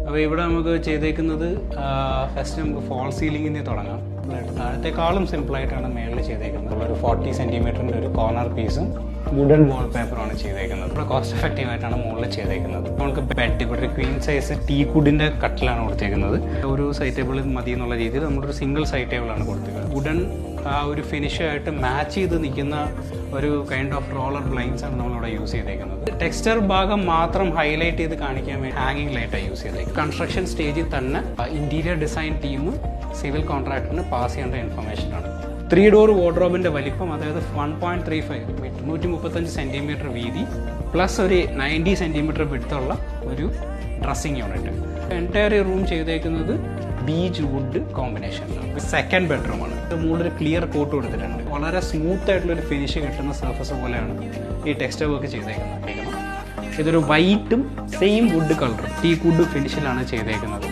അപ്പോൾ ഇവിടെ നമുക്ക് ചെയ്തേക്കുന്നത് ഫസ്റ്റ് നമുക്ക് ഫോൾ സീലിങ്ങിന് തുടങ്ങാം. താഴത്തേക്കാളും സിമ്പിളായിട്ടാണ് മേളിൽ ചെയ്തേക്കുന്നത്. ഒരു 40 സെൻറ്റിമീറ്ററിൻ്റെ ഒരു കോർണർ പീസും വുഡൻ വാൾ പേപ്പറാണ് ചെയ്തേക്കുന്നത്. ഇവിടെ കോസ്റ്റ് എഫക്റ്റീവ് ആയിട്ടാണ് മുകളിൽ ചെയ്തേക്കുന്നത്. നമുക്ക് ബെഡ് ഇവിടെ ക്വീൻ സൈസ് ടീ കുഡിൻ്റെ കട്ടിലാണ് കൊടുത്തേക്കുന്നത്. ഒരു സൈഡ് ടേബിൾ മതി എന്നുള്ള രീതിയിൽ നമ്മളൊരു സിംഗിൾ സൈഡ് ടേബിളാണ് കൊടുത്തേക്കുന്നത്. വുഡൻ ആ ഒരു ഫിനിഷായിട്ട് മാച്ച് ചെയ്ത് നിൽക്കുന്ന ഒരു കൈൻഡ് ഓഫ് റോളർ ബ്ലൈൻസ് ആണ് നമ്മളിവിടെ യൂസ് ചെയ്തേക്കുന്നത്. ടെക്സ്ചർ ഭാഗം മാത്രം ഹൈലൈറ്റ് ചെയ്ത് കാണിക്കാൻ വേണ്ടി ഹാങ്ങിങ് ലൈറ്റാണ് യൂസ് ചെയ്തേക്കുന്നത്. കൺസ്ട്രക്ഷൻ സ്റ്റേജിൽ തന്നെ ഇൻറ്റീരിയർ ഡിസൈൻ ടീം സിവിൽ കോൺട്രാക്ടറിന് പാസ് ചെയ്യേണ്ട ഇൻഫർമേഷനാണ്. 3 ഡോർ വാർഡ്രോബിൻ്റെ വലിപ്പം, അതായത് 1.35 മീറ്റർ 135 സെൻറ്റിമീറ്റർ വീതി പ്ലസ് ഒരു 90 സെൻറ്റിമീറ്റർ വിഡ്ത്തുള്ള ഒരു ഡ്രസ്സിങ് യൂണിറ്റ്. എൻറ്റയർ റൂം ചെയ്തേക്കുന്നത് ബീച്ച് വുഡ് കോമ്പിനേഷനിലാണ്. സെക്കൻഡ് ബെഡ്റൂമാണ്. മുകളിൽ ക്ലിയർ കോട്ട് കൊടുത്തിട്ടുണ്ട്. വളരെ സ്മൂത്ത് ആയിട്ടുള്ളൊരു ഫിനിഷ് കിട്ടുന്ന സർഫസ് പോലെയാണ് ഈ ടെക്സ്റ്റർ വർക്ക് ചെയ്തേക്കുന്നത്. ഇതൊരു വൈറ്റും സെയിം വുഡ് കളറും ടീ വുഡ് ഫിനിഷിലാണ് ചെയ്തേക്കുന്നത്.